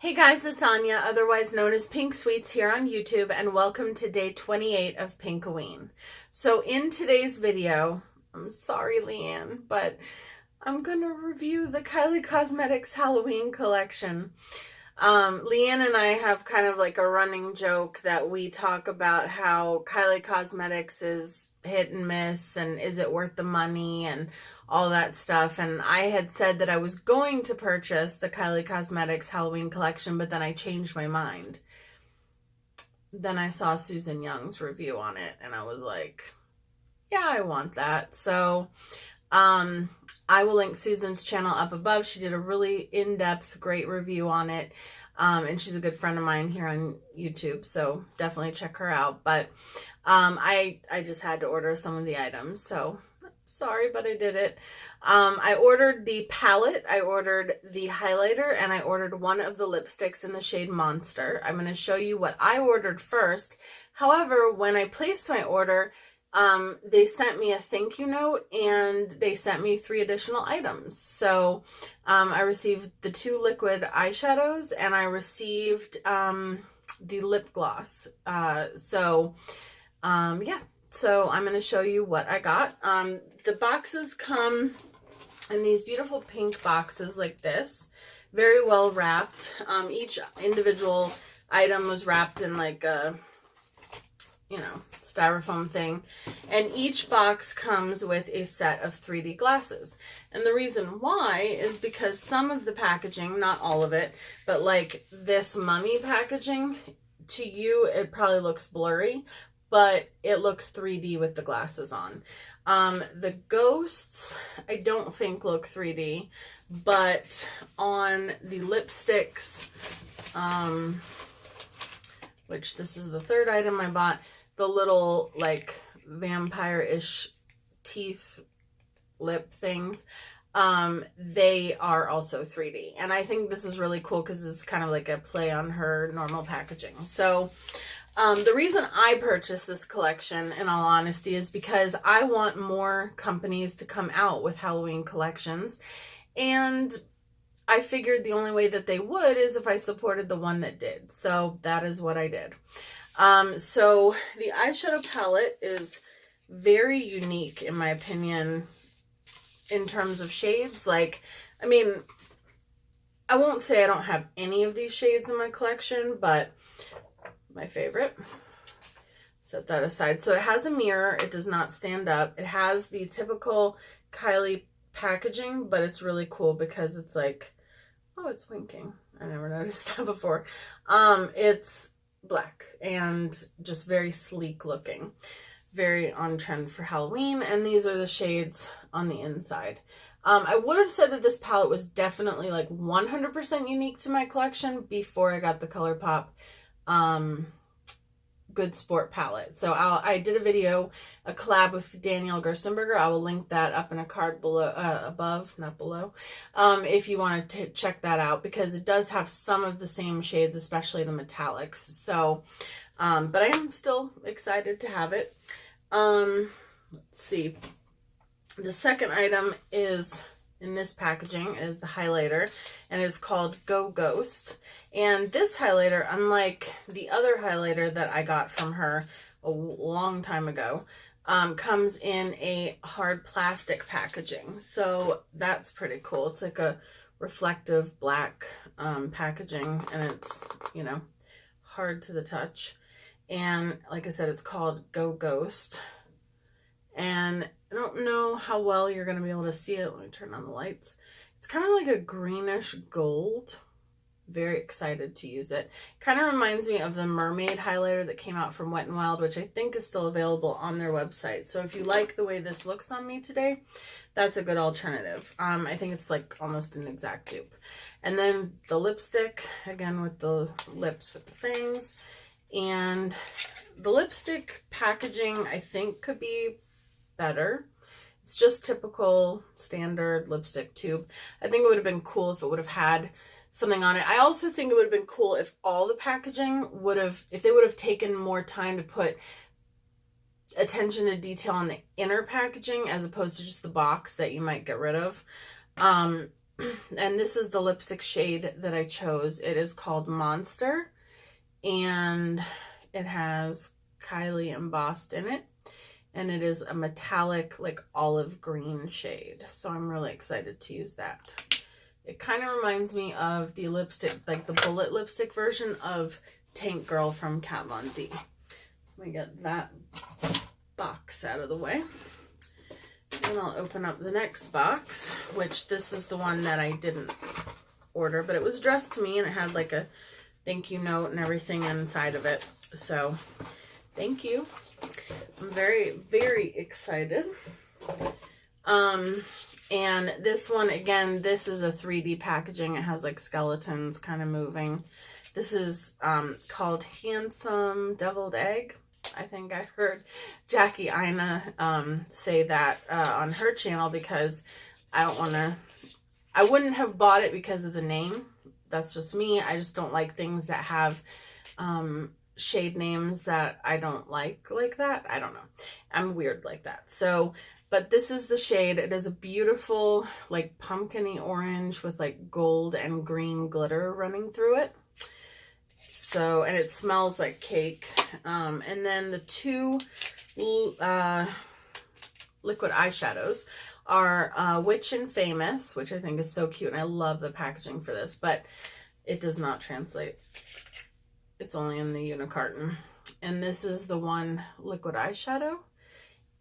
Hey guys, it's Anya, otherwise known as Pink Sweets here on YouTube, and welcome to day 28 of P1nk-O-Ween. So in today's video, I'm sorry Leanne, but I'm going to review the Kylie Cosmetics Halloween collection. Leanne and I have kind of like a running joke that we talk about how Kylie Cosmetics is hit and miss and is it worth the money and all that stuff. And I had said that I was going to purchase the Kylie Cosmetics Halloween collection, but then I changed my mind. Then I saw Susan Young's review on it and I was like, yeah, I want that. So I will link Susan's channel up above. She did a really in-depth, great review on it. And she's a good friend of mine here on YouTube, so definitely check her out. But I just had to order some of the items, so sorry, but I did it. I ordered the palette, I ordered the highlighter, and I ordered one of the lipsticks in the shade Monster. I'm going to show you what I ordered first. However, when I placed my order, they sent me a thank you note and they sent me 3 additional items. So I received the 2 liquid eyeshadows and I received the lip gloss. Yeah, so I'm going to show you what I got. The boxes come in these beautiful pink boxes like this, very well wrapped. Each individual item was wrapped in like a styrofoam thing, and each box comes with a set of 3D glasses. And the reason why is because some of the packaging, not all of it, but like this mummy packaging, to you it probably looks blurry, but it looks 3D with the glasses on. The ghosts I don't think look 3D, but on the lipsticks, which this is the 3rd item I bought, the little like vampire-ish teeth lip things, they are also 3D. And I think this is really cool because it's kind of like a play on her normal packaging. So the reason I purchased this collection, in all honesty, is because I want more companies to come out with Halloween collections. And I figured the only way that they would is if I supported the one that did. So that is what I did. So the eyeshadow palette is very unique in my opinion in terms of shades. Like, I mean, I won't say I don't have any of these shades in my collection, but my favorite. Set that aside. So it has a mirror. It does not stand up. It has the typical Kylie packaging, but it's really cool because it's like, oh, it's winking. I never noticed that before. It's black and just very sleek looking, very on trend for Halloween. And these are the shades on the inside. I would have said that this palette was definitely like 100% unique to my collection before I got the ColourPop Good Sport palette. So I did a video, a collab with Danielle Gerstenberger. I will link that up in a card below, above, not below, if you want to check that out, because it does have some of the same shades, especially the metallics. So, but I am still excited to have it. Let's see. The second item is in this packaging is the highlighter, and it's called Go Ghost. And this highlighter, unlike the other highlighter that I got from her a long time ago, comes in a hard plastic packaging. So that's pretty cool. It's like a reflective black packaging, and it's, you know, hard to the touch. And like I said, it's called Go Ghost. And I don't know how well you're going to be able to see it. Let me turn on the lights. It's kind of like a greenish gold. Very excited to use it. Kind of reminds me of the mermaid highlighter that came out from Wet n Wild, which I think is still available on their website. So if you like the way this looks on me today, that's a good alternative. I think it's like almost an exact dupe. And then the lipstick, again with the lips with the fangs. And the lipstick packaging, I think, could be better. It's just typical standard lipstick tube. I think it would have been cool if it would have had something on it. I also think it would have been cool if all the packaging would have, if they would have taken more time to put attention to detail on the inner packaging as opposed to just the box that you might get rid of. and this is the lipstick shade that I chose. It is called Monster, and it has Kylie embossed in it, and it is a metallic, like olive green shade. So I'm really excited to use that. It kind of reminds me of the lipstick, like the bullet lipstick version of Tank Girl from Kat Von D. Let me get that box out of the way. And I'll open up the next box, which this is the one that I didn't order, but it was addressed to me and it had like a thank you note and everything inside of it. So thank you. I'm very, very excited. And this one, again, this is a 3D packaging. It has like skeletons kind of moving. This is called Handsome Deviled Egg. I think I heard Jackie Ina say that on her channel, because I wouldn't have bought it because of the name. That's just me. I just don't like things that have shade names that I don't like that. I don't know. I'm weird like that. So, but this is the shade. It is a beautiful, like pumpkin-y orange with like gold and green glitter running through it. So, and it smells like cake. And then the two liquid eyeshadows are Witch and Famous, which I think is so cute. And I love the packaging for this, but it does not translate. It's only in the unicarton. And this is the one liquid eyeshadow.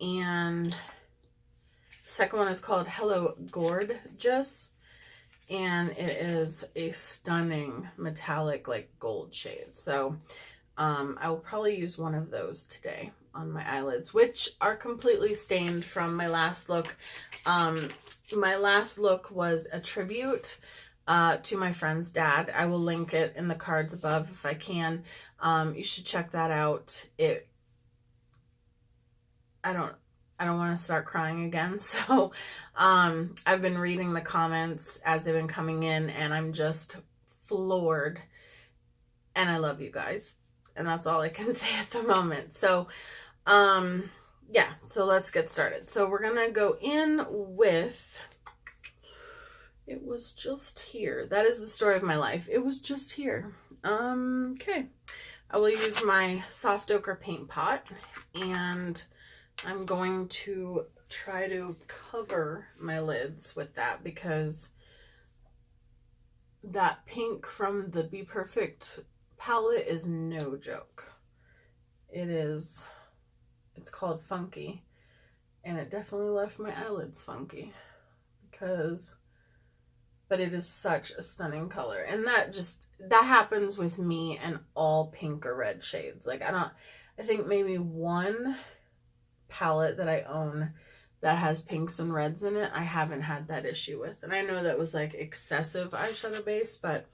And the second one is called Hello Gorgeous. And it is a stunning metallic, like gold shade. So I will probably use one of those today on my eyelids, which are completely stained from my last look. My last look was a tribute to my friend's dad. I will link it in the cards above if I can. You should check that out. I don't want to start crying again. So I've been reading the comments as they've been coming in, and I'm just floored. And I love you guys. And that's all I can say at the moment. So yeah, so let's get started. So we're going to go in with It Was Just Here. That is the story of my life. It was just here. Okay. I will use my soft ochre paint pot, and I'm going to try to cover my lids with that, because that pink from the Be Perfect palette is no joke. It's called Funky, and it definitely left my eyelids funky, but it is such a stunning color. And that happens with me and all pink or red shades. Like I think maybe one palette that I own that has pinks and reds in it, I haven't had that issue with. And I know that was like excessive eyeshadow base, but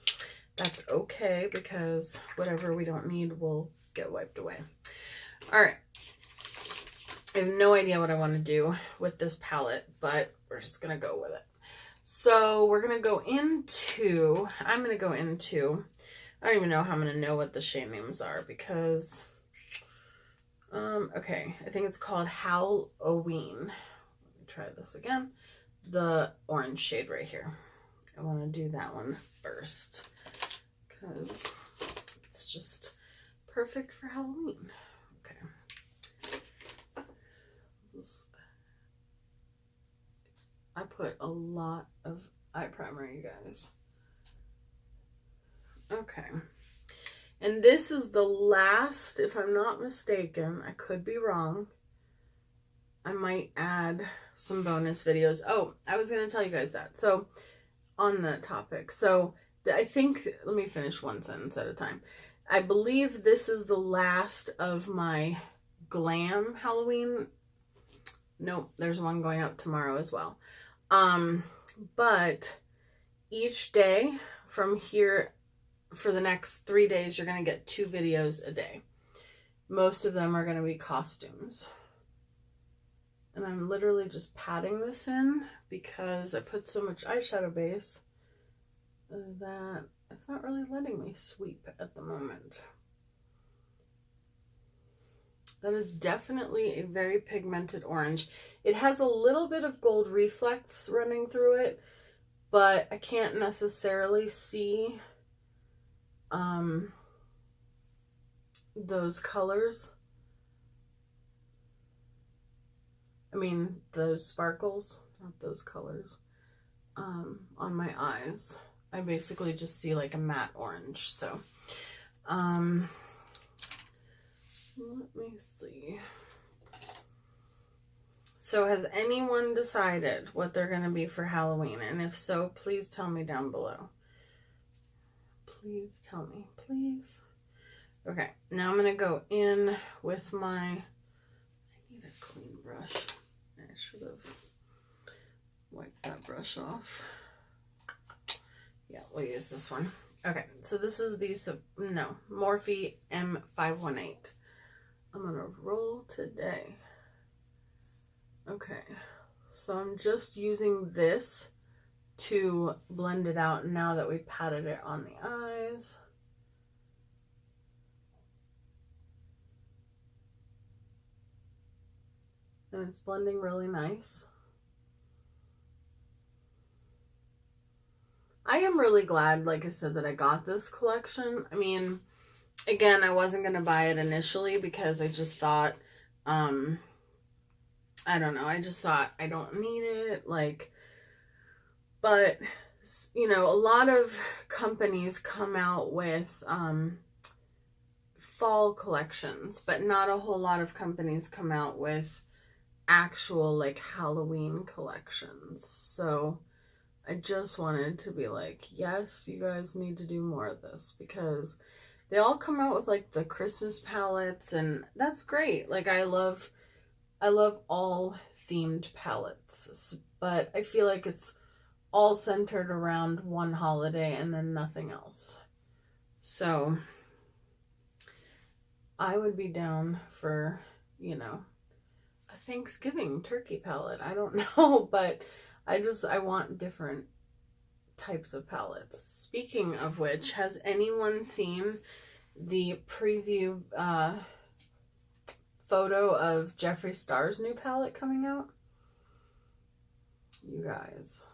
that's okay, because whatever we don't need will get wiped away. All right. I have no idea what I want to do with this palette, but we're just going to go with it. So we're going to go into, I don't even know how I'm going to know what the shade names are, because okay, I think it's called Halloween. Let me try this again. The orange shade right here. I want to do that one first, because it's just perfect for Halloween. Okay. I put a lot of eye primer, you guys. Okay. And this is the last, if I'm not mistaken, I could be wrong. I might add some bonus videos. Oh, I was going to tell you guys that. So, on that topic. So, I think, let me finish one sentence at a time. I believe this is the last of my glam Halloween. Nope, there's one going up tomorrow as well. But each day from here, for the next 3 days, you're going to get 2 videos a day. Most of them are going to be costumes. And I'm literally just patting this in because I put so much eyeshadow base that it's not really letting me sweep at the moment. That is definitely a very pigmented orange. It has a little bit of gold reflex running through it, but I can't necessarily see those colors. I mean, those sparkles, not those colors, on my eyes. I basically just see like a matte orange. So, let me see. So has anyone decided what they're going to be for Halloween? And if so, please tell me down below. Please tell me, please. Okay, now I'm going to go in with my, I need a clean brush. I should have wiped that brush off. Yeah, we'll use this one. Okay, so this is the, Morphe M518. I'm going to roll today. Okay, so I'm just using this to blend it out now that we patted it on the eyes. And it's blending really nice. I am really glad, like I said, that I got this collection. I mean, again, I wasn't going to buy it initially because I just thought, I don't know, I just thought I don't need it, like, but, you know, a lot of companies come out with fall collections, but not a whole lot of companies come out with actual, like, Halloween collections. So I just wanted to be like, yes, you guys need to do more of this, because they all come out with like the Christmas palettes, and that's great. Like, I love all themed palettes, but I feel like it's all centered around one holiday and then nothing else. So I would be down for, you know, a Thanksgiving turkey palette. I don't know, but I want different types of palettes. Speaking of which, has anyone seen the preview photo of Jeffree Star's new palette coming out? You guys,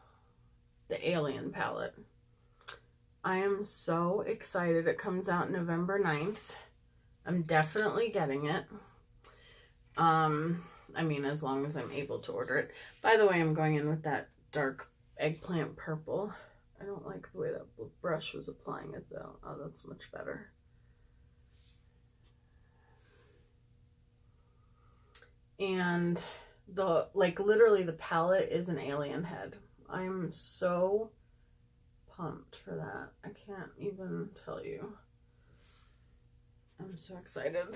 the Alien palette. I am so excited. It comes out November 9th. I'm definitely getting it. I mean, as long as I'm able to order it. By the way, I'm going in with that dark eggplant purple. I don't like the way that brush was applying it though. Oh, that's much better. And literally the palette is an alien head. I'm so pumped for that. I can't even tell you. I'm so excited.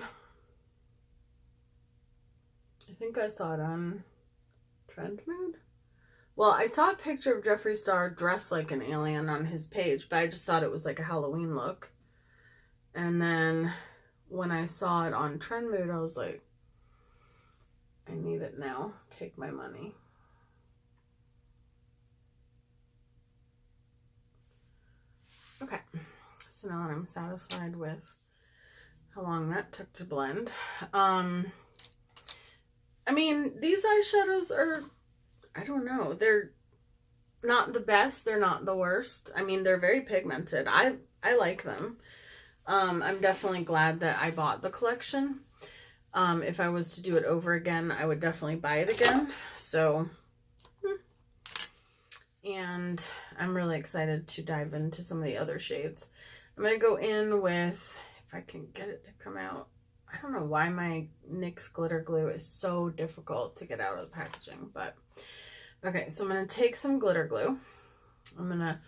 I think I saw it on Trend Mood. Well, I saw a picture of Jeffree Star dressed like an alien on his page, but I just thought it was like a Halloween look. And then when I saw it on Trend Mood, I was like, I need it now. Take my money. Okay, so now that I'm satisfied with how long that took to blend, I mean, these eyeshadows are, I don't know, they're not the best, they're not the worst. I mean, they're very pigmented. I like them. I'm definitely glad that I bought the collection. If I was to do it over again, I would definitely buy it again. So, and I'm really excited to dive into some of the other shades. I'm going to go in with, if I can get it to come out, I don't know why my NYX glitter glue is so difficult to get out of the packaging, but okay, so I'm going to take some glitter glue. I'm going to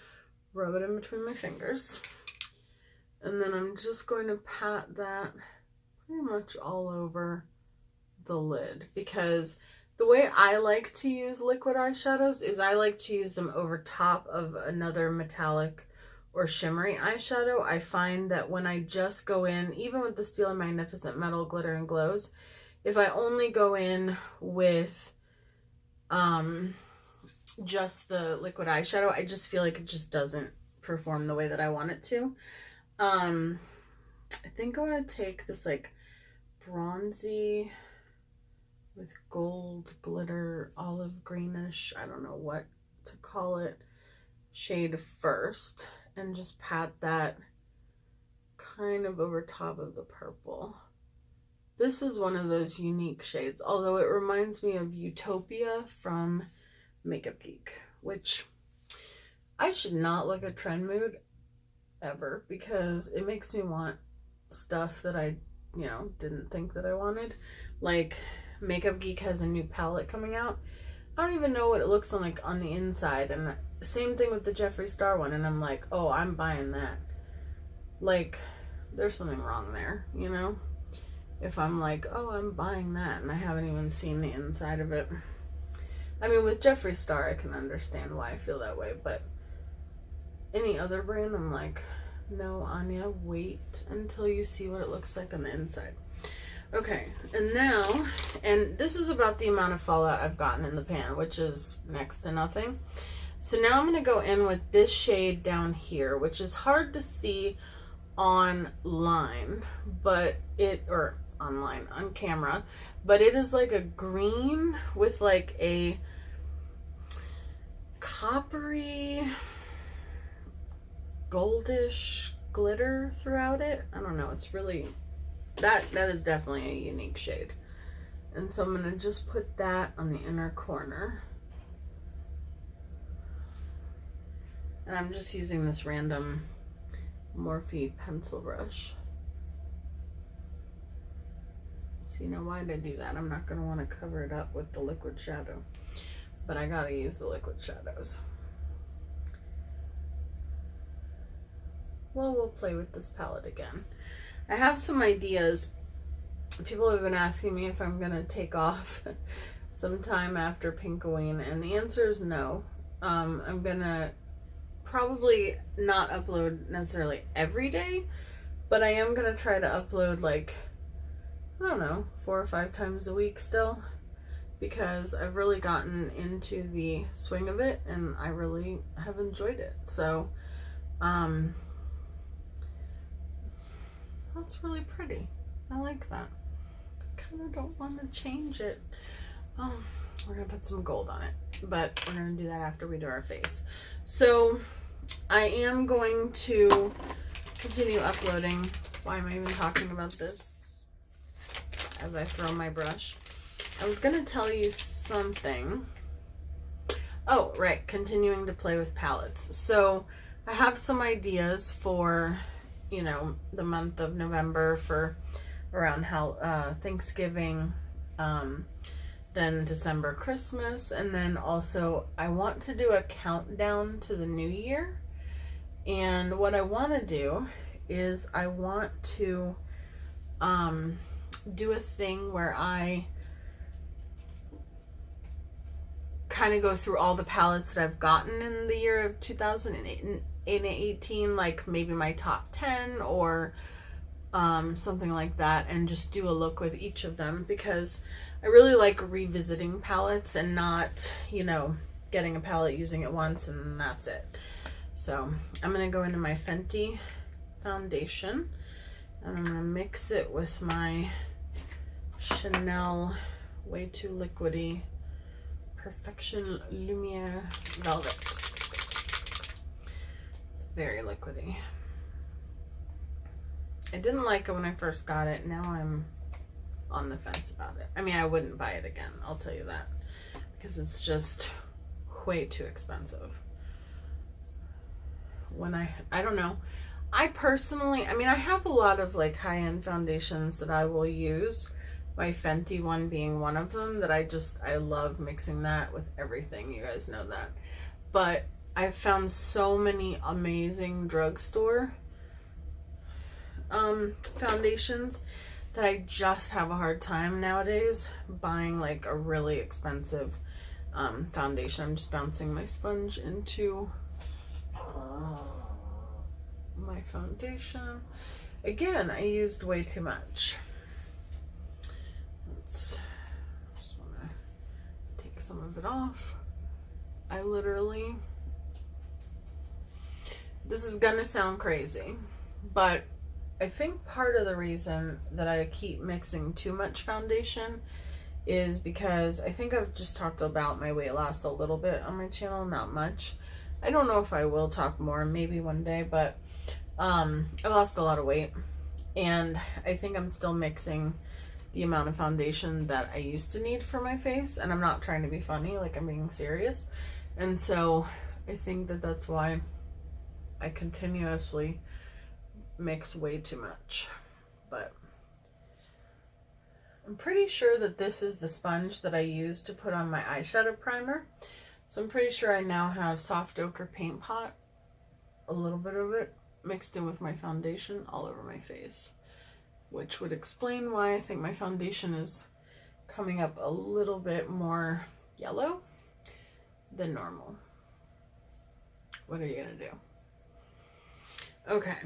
rub it in between my fingers, and then I'm just going to pat that pretty much all over the lid, because the way I like to use liquid eyeshadows is I like to use them over top of another metallic or shimmery eyeshadow. I find that when I just go in, even with the Steel and Magnificent Metal Glitter and Glows, if I only go in with just the liquid eyeshadow, I just feel like it just doesn't perform the way that I want it to. I think I want to take this like bronzy with gold glitter, olive greenish, I don't know what to call it, shade first and just pat that kind of over top of the purple. This is one of those unique shades, although it reminds me of Utopia from Makeup Geek, which I should not look at Trend Mood ever because it makes me want stuff that I, didn't think that I wanted. Like Makeup Geek has a new palette coming out. I don't even know what it looks like on the inside, and same thing with the Jeffree Star one, and I'm like, oh, I'm buying that. Like, there's something wrong there, if I'm like, oh, I'm buying that and I haven't even seen the inside of it. I mean, with Jeffree Star I can understand why I feel that way, but any other brand I'm like, no, Anya, wait until you see what it looks like on the inside. Okay, and now, and this is about the amount of fallout I've gotten in the pan, which is next to nothing. So now I'm going to go in with this shade down here, which is hard to see online, but on camera, but it is like a green with like a coppery, goldish glitter throughout it. I don't know, it's really, that is definitely a unique shade. And so I'm going to just put that on the inner corner. And I'm just using this random Morphe pencil brush. So why did I do that? I'm not going to want to cover it up with the liquid shadow, but I gotta use the liquid shadows. Well, we'll play with this palette again. I have some ideas. People have been asking me if I'm gonna take off sometime after P1nk-O-Ween, and the answer is no. I'm gonna probably not upload necessarily every day, but I am gonna try to upload like, I don't know, 4 or 5 times a week still, because I've really gotten into the swing of it and I really have enjoyed it. So that's really pretty. I like that. I kind of don't want to change it. We're gonna put some gold on it, but we're gonna do that after we do our face. So I am going to continue uploading. Why am I even talking about this as I throw my brush? I was gonna tell you something. Oh, right, continuing to play with palettes. So I have some ideas for, the month of November, for around Thanksgiving, then December, Christmas, and then also I want to do a countdown to the new year. And what I want to do is I want to do a thing where I kind of go through all the palettes that I've gotten in the year of 2018, like maybe my top 10 or something like that, and just do a look with each of them, because I really like revisiting palettes and not, getting a palette, using it once, and that's it. So I'm going to go into my Fenty foundation, and I'm going to mix it with my Chanel Way Too Liquidy Perfection Lumiere Velvet. It's very liquidy. I didn't like it when I first got it. Now I'm on the fence about it. I mean, I wouldn't buy it again, I'll tell you that, because it's just way too expensive. I don't know. I personally, I have a lot of like high-end foundations that I will use. My Fenty one being one of them, that I love mixing that with everything. You guys know that. But I've found so many amazing drugstore foundations that I just have a hard time nowadays buying like a really expensive foundation. I'm just bouncing my sponge into my foundation. Again, I used way too much. Just want to take some of it off. I literally, this is gonna sound crazy, but I think part of the reason that I keep mixing too much foundation is because I think I've just talked about my weight loss a little bit on my channel, not much. I don't know if I will talk more, maybe one day, but I lost a lot of weight, and I think I'm still mixing the amount of foundation that I used to need for my face, and I'm not trying to be funny, like I'm being serious. And so I think that that's why I continuously mix way too much. But I'm pretty sure that this is the sponge that I use to put on my eyeshadow primer. So I'm pretty sure I now have soft ochre paint pot, a little bit of it mixed in with my foundation all over my face, which would explain why I think my foundation is coming up a little bit more yellow than normal. What are you gonna do? Okay,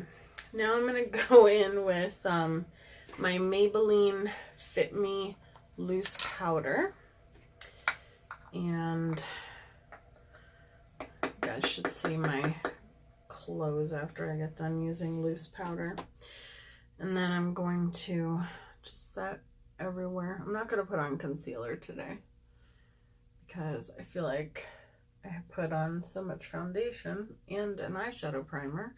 now I'm gonna go in with my Maybelline Fit Me loose powder, and you guys should see my clothes after I get done using loose powder. And then I'm going to just set everywhere. I'm not going to put on concealer today because I feel like I have put on so much foundation and an eyeshadow primer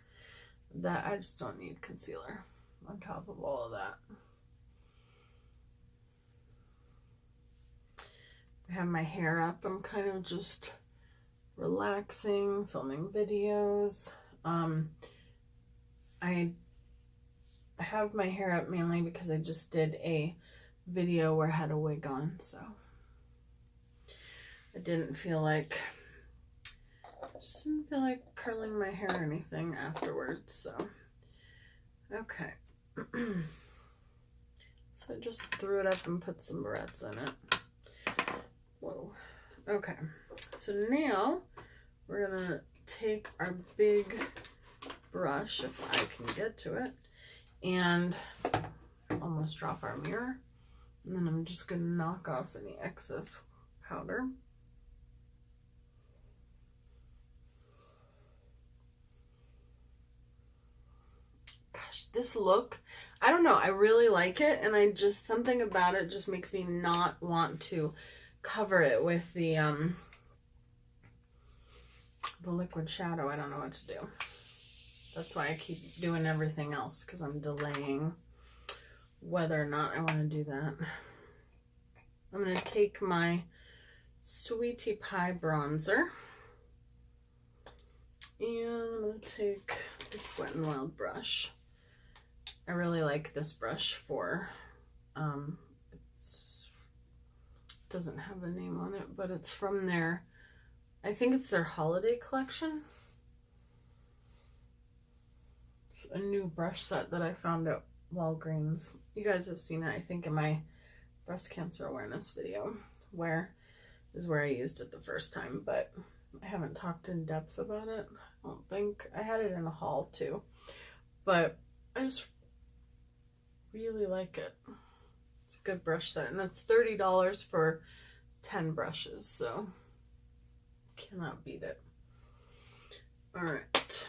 that I just don't need concealer on top of all of that. I have my hair up. I'm kind of just relaxing, filming videos. I have my hair up mainly because I just did a video where I had a wig on, so I just didn't feel like curling my hair or anything afterwards. So okay. So I just threw it up and put some barrettes in it. Whoa. Okay, so now we're gonna take our big brush, if I can get to it, and almost drop our mirror. And then I'm just gonna knock off any excess powder. Gosh, this look, I don't know, I really like it, and I just, something about it just makes me not want to cover it with the liquid shadow. I don't know what to do. That's why I keep doing everything else, because I'm delaying whether or not I want to do that. I'm going to take my Sweetie Pie bronzer, and I'm going to take this Wet n Wild brush. I really like this brush for, it doesn't have a name on it, but it's from their, I think it's their holiday collection. It's a new brush set that I found at Walgreens. You guys have seen it, I think, in my breast cancer awareness video, where I used it the first time, but I haven't talked in depth about it. I don't think. I had it in a haul too, but I just really like it. It's a good brush set, and it's $30 for 10 brushes, so cannot beat it. All right,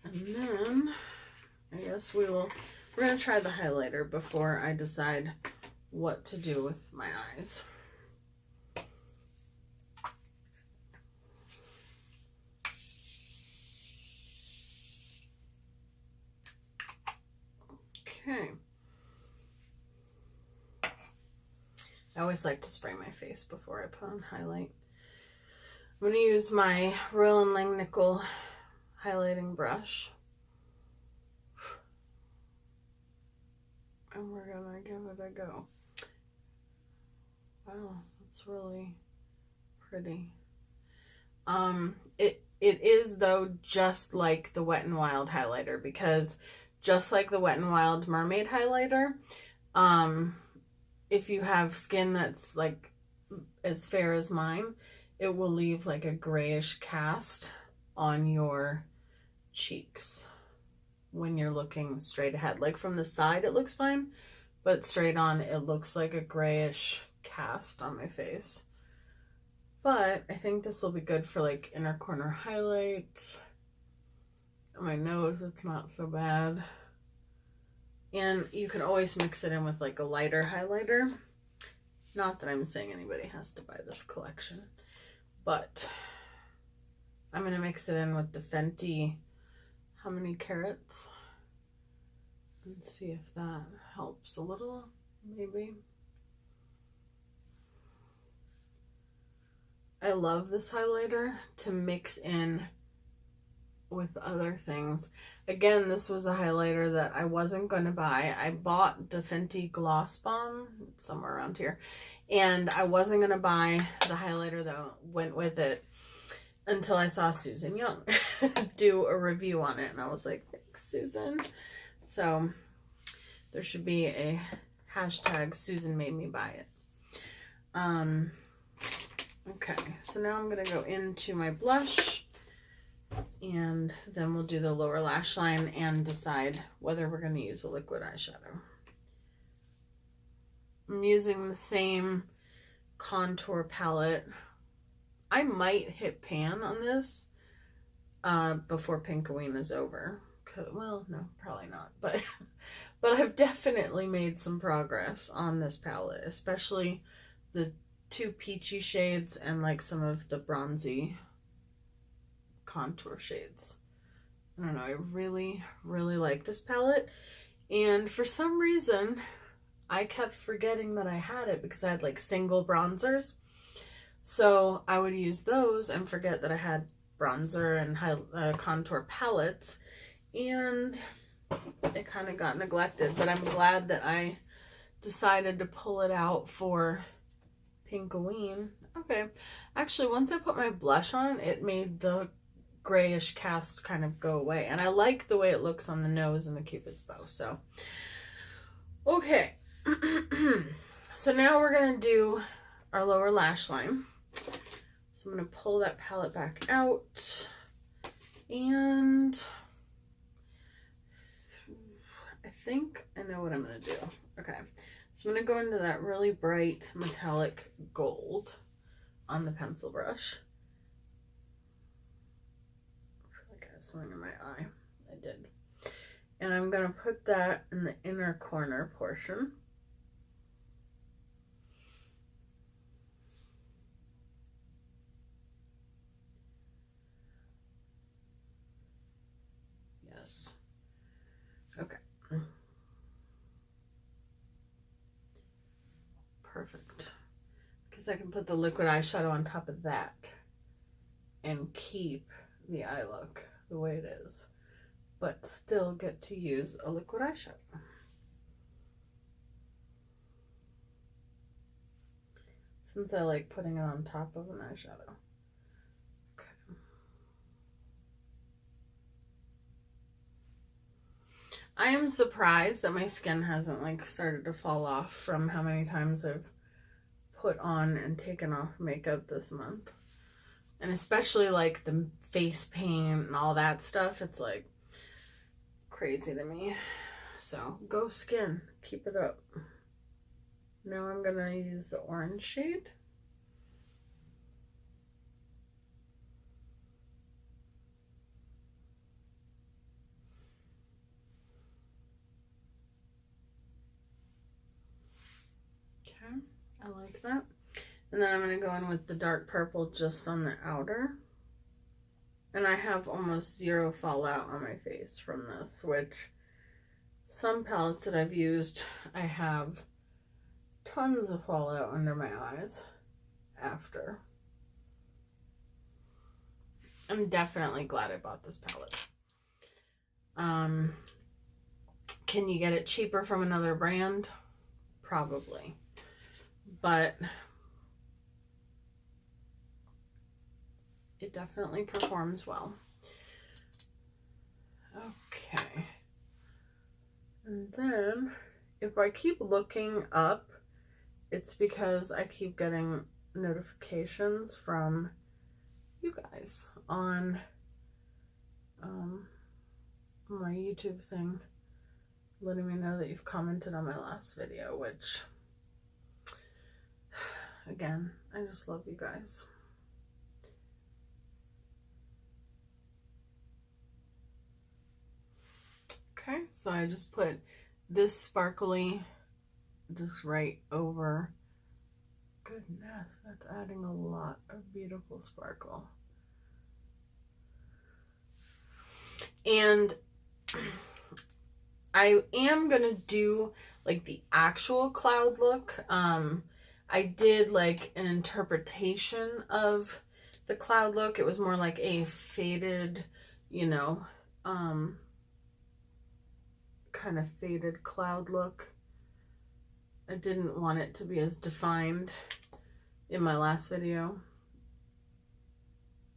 and then I guess we're gonna try the highlighter before I decide what to do with my eyes. Okay. I always like to spray my face before I put on highlight. I'm going to use my Royal & Langnickel highlighting brush. And we're going to give it a go. Wow, that's really pretty. It is, though, just like the Wet n Wild highlighter, because just like the Wet n Wild Mermaid highlighter, if you have skin that's like as fair as mine, it will leave like a grayish cast on your cheeks when you're looking straight ahead. Like from the side it looks fine, but straight on it looks like a grayish cast on my face. But I think this will be good for like inner corner highlights. On my nose, it's not so bad. And you can always mix it in with like a lighter highlighter. Not that I'm saying anybody has to buy this collection, but I'm going to mix it in with the Fenty How Many Carrots and see if that helps a little, maybe. I love this highlighter to mix in with other things. Again, this was a highlighter that I wasn't going to buy. I bought the Fenty Gloss Bomb somewhere around here, and I wasn't going to buy the highlighter that went with it until I saw Susan Young do a review on it, and I was like, thanks, Susan. So there should be a hashtag Susan made me buy it. Okay, so now I'm going to go into my blush, and then we'll do the lower lash line and decide whether we're going to use a liquid eyeshadow. I'm using the same contour palette. I might hit pan on this before P1nk-O-Ween is over. Well, no, probably not. But I've definitely made some progress on this palette, especially the two peachy shades and like some of the bronzy contour shades. I don't know, I really, really like this palette. And for some reason, I kept forgetting that I had it because I had like single bronzers. So I would use those and forget that I had bronzer and contour palettes, and it kind of got neglected. But I'm glad that I decided to pull it out for P1nk-O-Ween. Okay, actually, once I put my blush on, it made the grayish cast kind of go away, and I like the way it looks on the nose and the Cupid's bow. So, okay, so now we're gonna do our lower lash line. So I'm going to pull that palette back out, and I think I know what I'm going to do. Okay, so I'm going to go into that really bright metallic gold on the pencil brush. I feel like I have something in my eye. I did. And I'm going to put that in the inner corner portion. Okay. Perfect. Because I can put the liquid eyeshadow on top of that and keep the eye look the way it is, but still get to use a liquid eyeshadow. Since I like putting it on top of an eyeshadow. I am surprised that my skin hasn't like started to fall off from how many times I've put on and taken off makeup this month. And especially like the face paint and all that stuff, it's like crazy to me. So go skin, keep it up. Now I'm gonna use the orange shade. I like that. And then I'm going to go in with the dark purple just on the outer. And I have almost zero fallout on my face from this, which some palettes that I've used, I have tons of fallout under my eyes after. I'm definitely glad I bought this palette. Can you get it cheaper from another brand? Probably. But it definitely performs well. Okay. And then if I keep looking up, it's because I keep getting notifications from you guys on my YouTube thing, letting me know that you've commented on my last video, which, again, I just love you guys. Okay, so I just put this sparkly just right over. Goodness, that's adding a lot of beautiful sparkle. And I am gonna do like the actual cloud look. I did like an interpretation of the cloud look. It was more like a faded, you know, kind of faded cloud look. I didn't want it to be as defined in my last video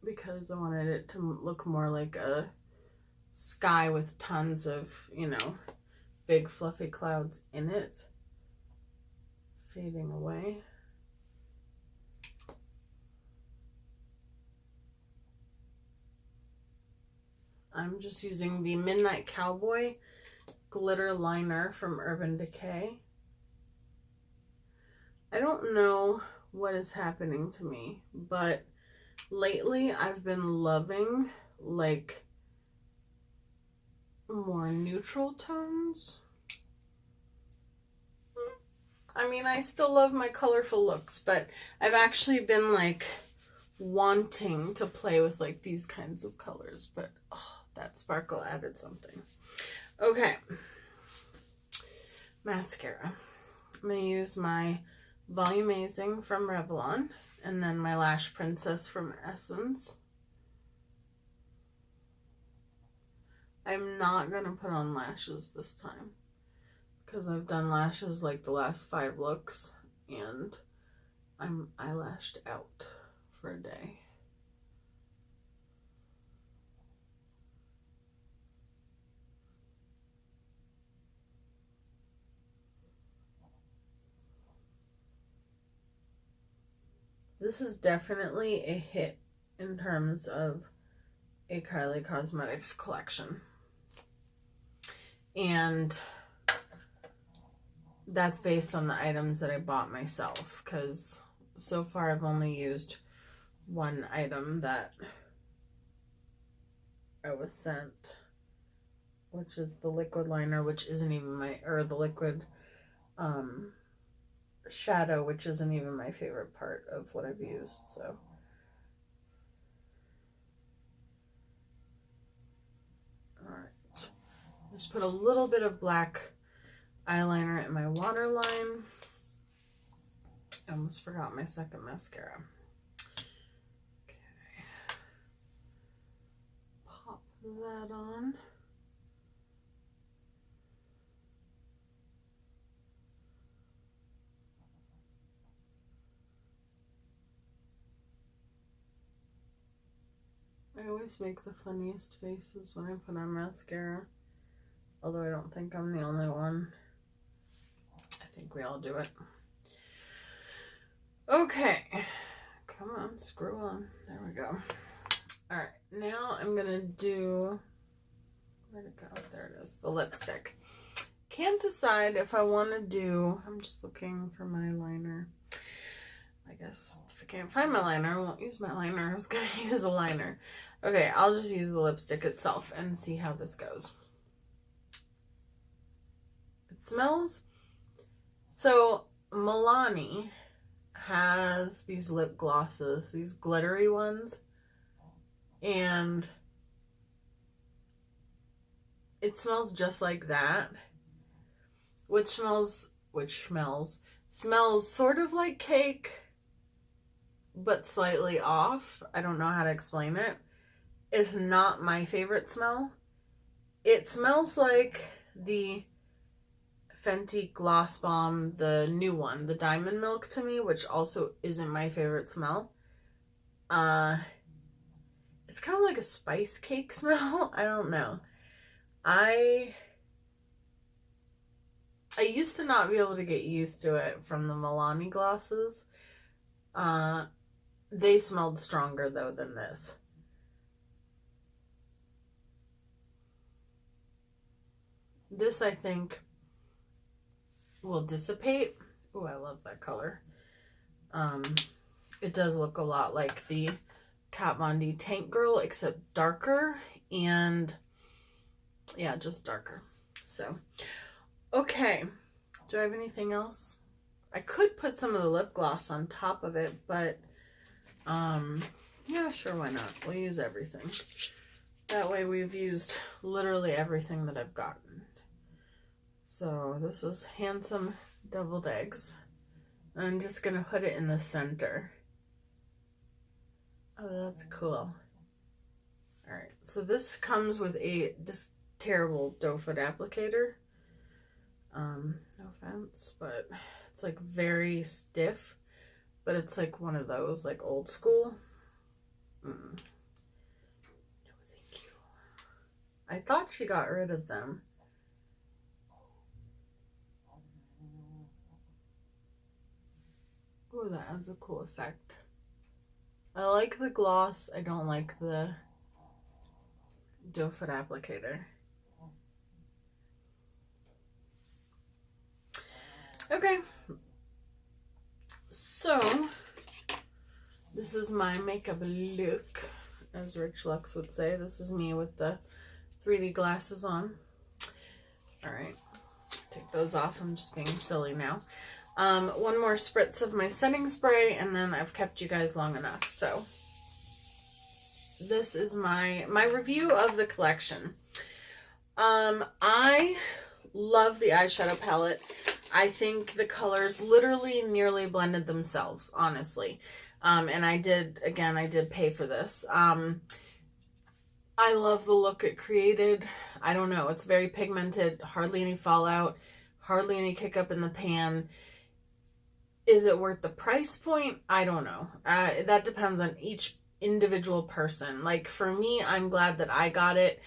because I wanted it to look more like a sky with tons of, you know, big fluffy clouds in it, fading away. I'm just using the Midnight Cowboy glitter liner from Urban Decay. I don't know what is happening to me, but lately I've been loving like more neutral tones. I mean, I still love my colorful looks, but I've actually been like wanting to play with like these kinds of colors, but oh, that sparkle added something. Okay, mascara. I'm gonna use my Volumizing from Revlon and then my Lash Princess from Essence. I'm not gonna put on lashes this time because I've done lashes like the last 5 looks and I'm eyelashed out for a day. This is definitely a hit in terms of a Kylie Cosmetics collection. And that's based on the items that I bought myself, because so far I've only used one item that I was sent, which is the liquid liner, which isn't even my, or the liquid shadow, which isn't even my favorite part of what I've used. So alright, just put a little bit of black eyeliner in my waterline. I almost forgot my second mascara. Okay, pop that on. I always make the funniest faces when I put on mascara, although I don't think I'm the only one. I think we all do it. Okay, come on, screw on. There we go. All right, now I'm gonna do, where'd it go? There it is, the lipstick. Can't decide if I want to do, I'm just looking for my liner. I guess if I can't find my liner, I won't use my liner. I was gonna use a liner. Okay, I'll just use the lipstick itself and see how this goes. It smells, so Milani has these lip glosses, these glittery ones, and it smells just like that, which smells sort of like cake, but slightly off. I don't know how to explain it. It's not my favorite smell. It smells like the Fenty Gloss Bomb, the new one, the Diamond Milk to me, which also isn't my favorite smell. It's kind of like a spice cake smell. I don't know. I used to not be able to get used to it from the Milani glosses. They smelled stronger though than this. This, I think, will dissipate. Oh, I love that color. It does look a lot like the Kat Von D Tank Girl, except darker, and yeah, just darker. So, okay. Do I have anything else? I could put some of the lip gloss on top of it, but yeah, sure, why not? We'll use everything. That way we've used literally everything that I've gotten. So this is Handsome Deviled Eggs. I'm just going to put it in the center. Oh, that's cool. Alright, so this comes with this terrible doe foot applicator. No offense, but it's like very stiff. But it's like one of those, like old school. No, thank you. I thought she got rid of them. Oh, that adds a cool effect. I like the gloss. I don't like the doe foot applicator. Okay. So, this is my makeup look, as Rich Lux would say. This is me with the 3D glasses on. Alright, take those off. I'm just being silly now. One more spritz of my setting spray, and then I've kept you guys long enough. So, this is my review of the collection. I love the eyeshadow palette. I think the colors literally nearly blended themselves, honestly. And I did pay for this. I love the look it created. I don't know, it's very pigmented, hardly any fallout, hardly any kick up in the pan. Is it worth the price point? I don't know. That depends on each individual person. Like for me, I'm glad that I got it,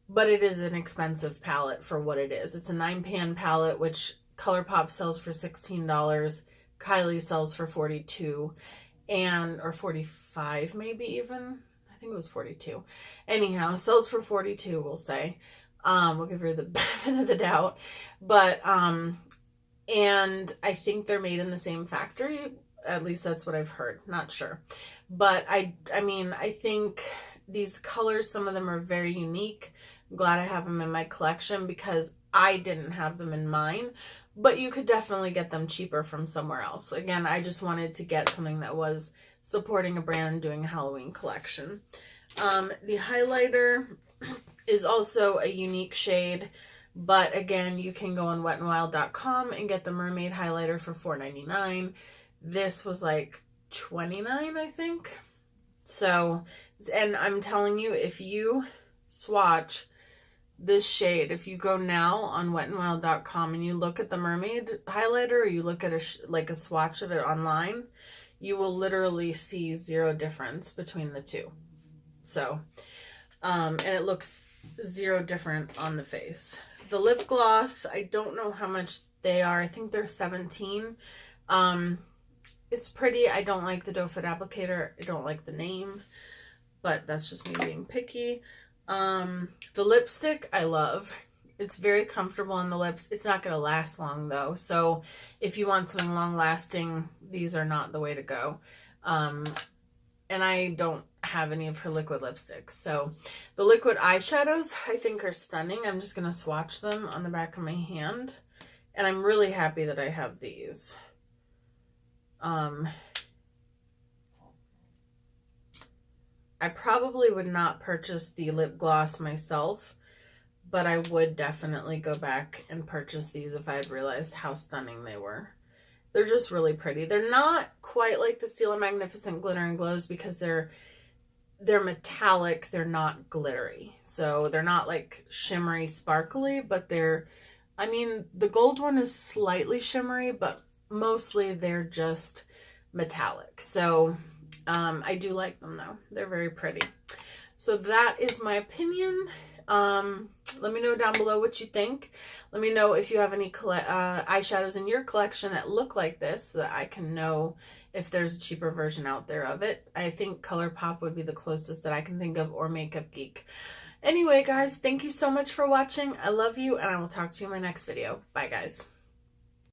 but it is an expensive palette for what it is. It's a 9-pan palette, which ColourPop sells for $16. Kylie sells for $42, or $45 maybe even. I think it was $42. Anyhow, sells for $42, we'll say. We'll give her the benefit of the doubt. But and I think they're made in the same factory. At least that's what I've heard. Not sure. But I mean, I think these colors, some of them are very unique. I'm glad I have them in my collection because I didn't have them in mine. But you could definitely get them cheaper from somewhere else. Again, I just wanted to get something that was supporting a brand doing a Halloween collection. The highlighter is also a unique shade. But again, you can go on wetnwild.com and get the mermaid highlighter for $4.99. This was like $29, I think. So, and I'm telling you, if you swatch this shade, if you go now on wetnwild.com and you look at the mermaid highlighter, or you look at a swatch of it online, you will literally see zero difference between the two. So, and it looks zero different on the face. The lip gloss, I don't know how much they are. I think they're $17. It's pretty. I don't like the doe foot applicator. I don't like the name, but that's just me being picky. The lipstick, I love. It's very comfortable on the lips. It's not going to last long though. So if you want something long lasting, these are not the way to go. And I don't have any of her liquid lipsticks. So the liquid eyeshadows I think are stunning. I'm just going to swatch them on the back of my hand. And I'm really happy that I have these. I probably would not purchase the lip gloss myself, but I would definitely go back and purchase these if I had realized how stunning they were. They're just really pretty. They're not quite like the Stila Magnificent Glitter and Glows because they're metallic. They're not glittery. So they're not like shimmery, sparkly, but I mean, the gold one is slightly shimmery, but mostly they're just metallic. So I do like them though. They're very pretty. So that is my opinion. Let me know down below what you think. Let me know if you have any eyeshadows in your collection that look like this so that I can know if there's a cheaper version out there of it. I think ColourPop would be the closest that I can think of, or Makeup Geek. Anyway, guys, thank you so much for watching. I love you, and I will talk to you in my next video. Bye, guys.